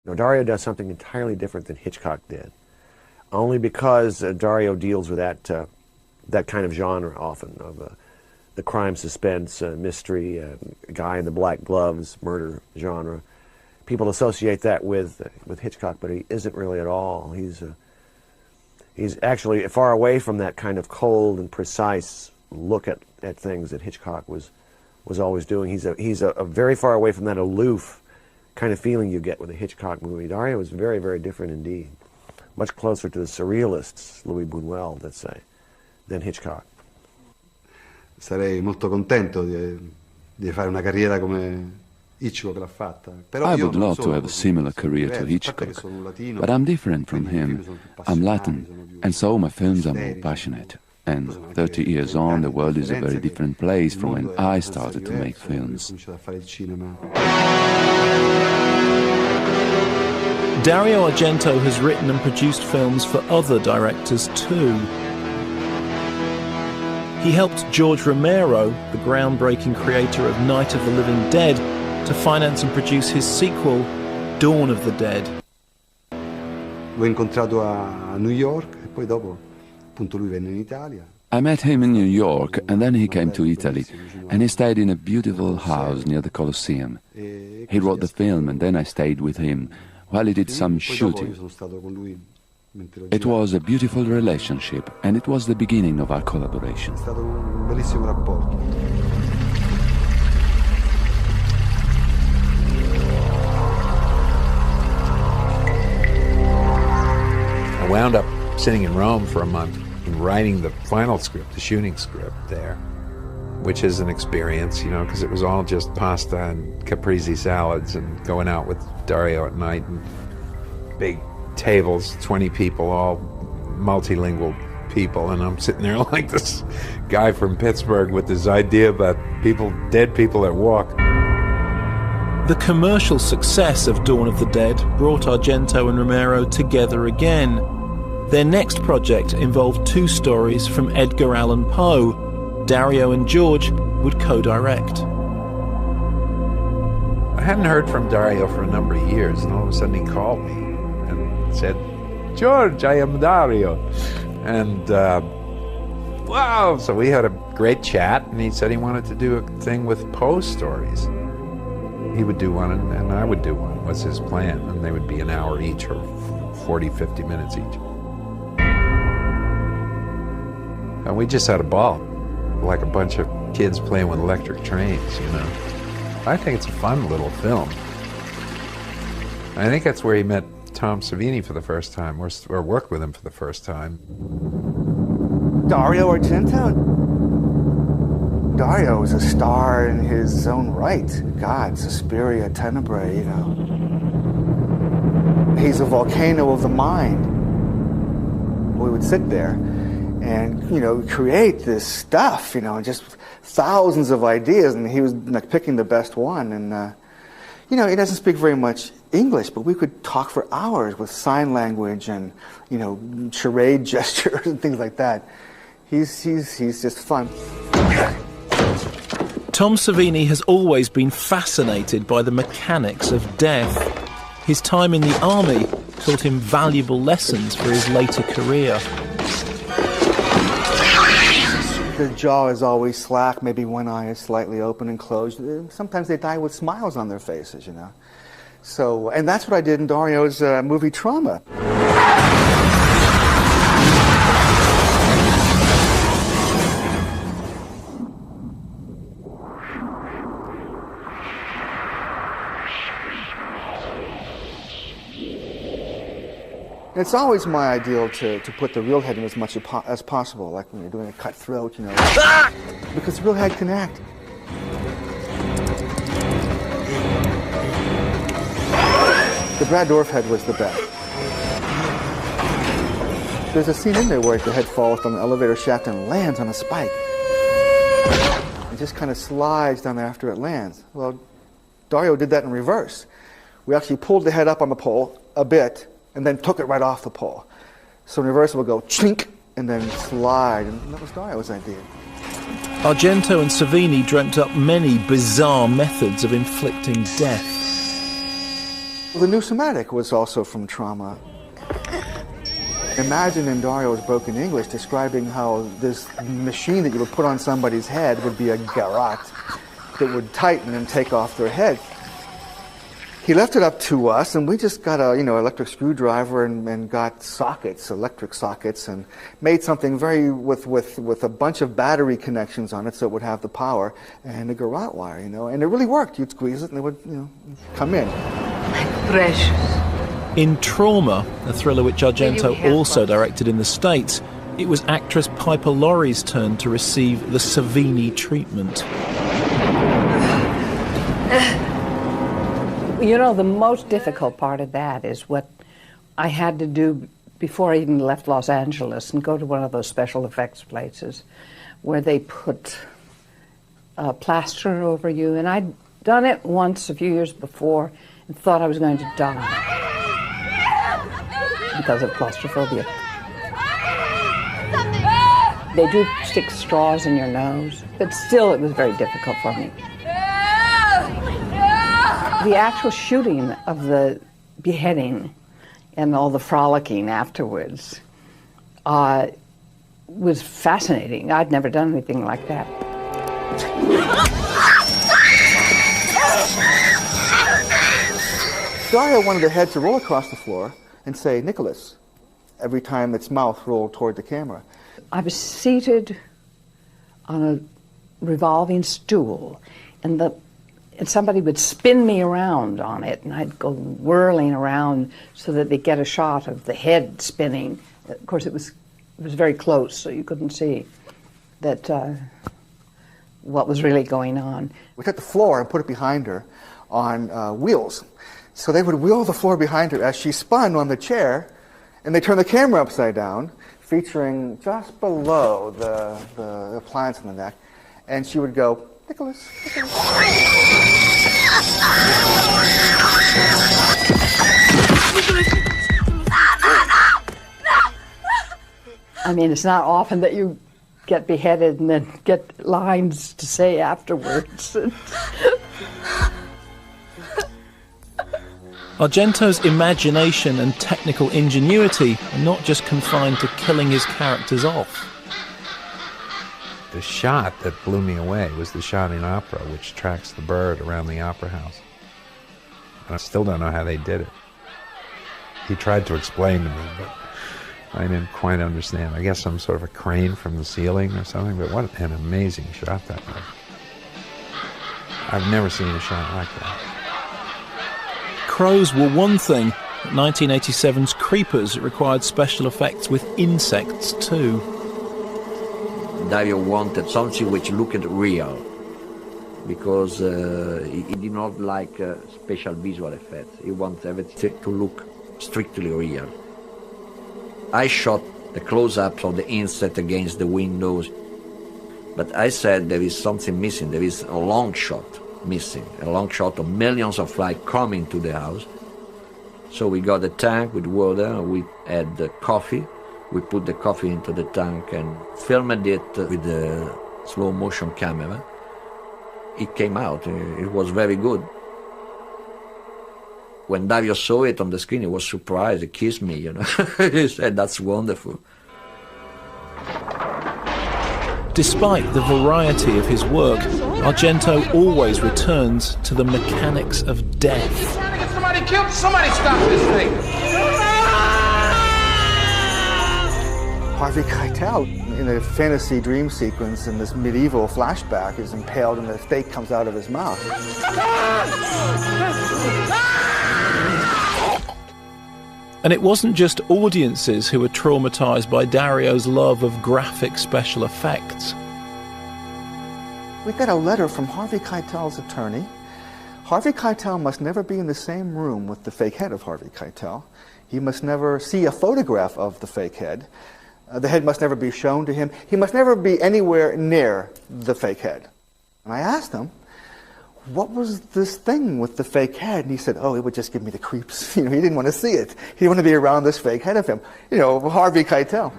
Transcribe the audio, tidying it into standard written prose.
Now, Dario does something entirely different than Hitchcock did, only because Dario deals with that kind of genre often, of the crime, suspense, mystery, guy in the black gloves, murder genre. People associate that with Hitchcock, but he isn't really at all. He's actually far away from that kind of cold and precise look at things that Hitchcock was always doing. He's a very far away from that aloof kind of feeling you get with a Hitchcock movie. Dario is very, very different indeed. Much closer to the surrealists, Louis Buñuel, let's say, than Hitchcock. Sarei molto contento di fare una carriera come Hitchcock l'ha fatta. I would love to have a similar career to Hitchcock, but I'm different from him. I'm Latin, and so my films are more passionate. And 30 years on, the world is a very different place from when I started to make films. Dario Argento has written and produced films for other directors too. He helped George Romero, the groundbreaking creator of Night of the Living Dead, to finance and produce his sequel, Dawn of the Dead. L'ho incontrato a New York e poi dopo appunto lui venne in Italia. I met him in New York, and then he came to Italy, and he stayed in a beautiful house near the Colosseum. He wrote the film, and then I stayed with him while he did some shooting. It was a beautiful relationship, and it was the beginning of our collaboration. È stato un bellissimo rapporto. I wound up sitting in Rome for a month and writing the final script, the shooting script there, which is an experience, you know, because it was all just pasta and caprese salads and going out with Dario at night and big tables, 20 people, all multilingual people, and I'm sitting there like this guy from Pittsburgh with this idea about people, dead people that walk. The commercial success of Dawn of the Dead brought Argento and Romero together again. Their next project involved two stories from Edgar Allan Poe. Dario and George would co-direct. I hadn't heard from Dario for a number of years, and all of a sudden he called me and said, "George, I am Dario." And wow, so we had a great chat, and he said he wanted to do a thing with Poe stories. He would do one, and I would do one, was his plan, and they would be an hour each, or 40, 50 minutes each. And we just had a ball, like a bunch of kids playing with electric trains, you know. I think it's a fun little film. I think that's where he met Tom Savini for the first time, or worked with him for the first time. Dario Argento? Dario is a star in his own right. God, Suspiria, Tenebrae, you know. He's a volcano of the mind. We would sit there and, you know, create this stuff, you know, just thousands of ideas, and he was like picking the best one. And, you know, he doesn't speak very much English, but we could talk for hours with sign language and, you know, charade gestures and things like that. He's just fun. Tom Savini has always been fascinated by the mechanics of death. His time in the army taught him valuable lessons for his later career. The jaw is always slack, maybe one eye is slightly open and closed. Sometimes they die with smiles on their faces, you know. So, and that's what I did in Dario's movie Trauma. It's always my ideal to put the real head in as much as possible, like when you're doing a cut throat, you know, because the real head can act. The Brad Dourif head was the best. There's a scene in there where the head falls from an elevator shaft and lands on a spike. It just kind of slides down there after it lands. Well, Dario did that in reverse. We actually pulled the head up on the pole a bit, and then took it right off the pole. So in reverse it would go chink and then slide, and that was Dario's idea. Argento and Savini dreamt up many bizarre methods of inflicting death. The new somatic was also from trauma. Imagine in Dario's broken English describing how this machine that you would put on somebody's head would be a garrote that would tighten and take off their head. He left it up to us, and we just got a electric screwdriver and got sockets, electric sockets, and made something with a bunch of battery connections on it so it would have the power and a garrote wire, and it really worked. You'd squeeze it and it would, come in. Precious. In Trauma, a thriller which Argento also directed in the States, it was actress Piper Laurie's turn to receive the Savini treatment. The most difficult part of that is what I had to do before I even left Los Angeles and go to one of those special effects places where they put plaster over you. And I'd done it once a few years before and thought I was going to die because of claustrophobia. They do stick straws in your nose, but still it was very difficult for me. The actual shooting of the beheading and all the frolicking afterwards was fascinating. I'd never done anything like that. Dario wanted the head to roll across the floor and say, "Nicholas," every time its mouth rolled toward the camera. I was seated on a revolving stool, and somebody would spin me around on it, and I'd go whirling around so that they'd get a shot of the head spinning. Of course, it was very close, so you couldn't see that what was really going on. We took the floor and put it behind her on wheels. So they would wheel the floor behind her as she spun on the chair, and they turned the camera upside down, featuring just below the appliance on the neck, and she would go, "Nicholas, Nicholas." I mean, it's not often that you get beheaded and then get lines to say afterwards. Argento's imagination and technical ingenuity are not just confined to killing his characters off. The shot that blew me away was the shot in opera, which tracks the bird around the opera house. And I still don't know how they did it. He tried to explain to me, but I didn't quite understand. I guess some sort of a crane from the ceiling or something, but what an amazing shot that was. I've never seen a shot like that. Crows were one thing, but 1987's Creepers required special effects with insects too. Dario wanted something which looked real, because he did not like special visual effects. He wanted everything to look strictly real. I shot the close-ups of the insect against the windows, but I said there is something missing. There is a long shot missing, a long shot of millions of flies coming to the house. So we got a tank with water, we had the coffee, we put the coffee into the tank and filmed it with the slow motion camera. It came out, it was very good. When Dario saw it on the screen, he was surprised, he kissed me, He said, "That's wonderful." Despite the variety of his work, Argento always returns to the mechanics of death. Somebody killed, somebody stop this thing! Harvey Keitel, in a fantasy dream sequence in this medieval flashback, is impaled and the steak comes out of his mouth. And it wasn't just audiences who were traumatized by Dario's love of graphic special effects. We got a letter from Harvey Keitel's attorney. Harvey Keitel must never be in the same room with the fake head of Harvey Keitel. He must never see a photograph of the fake head. The head must never be shown to him. He must never be anywhere near the fake head. And I asked him, what was this thing with the fake head? And he said, oh, it would just give me the creeps. He didn't want to see it. He didn't want to be around this fake head of him. Harvey Keitel.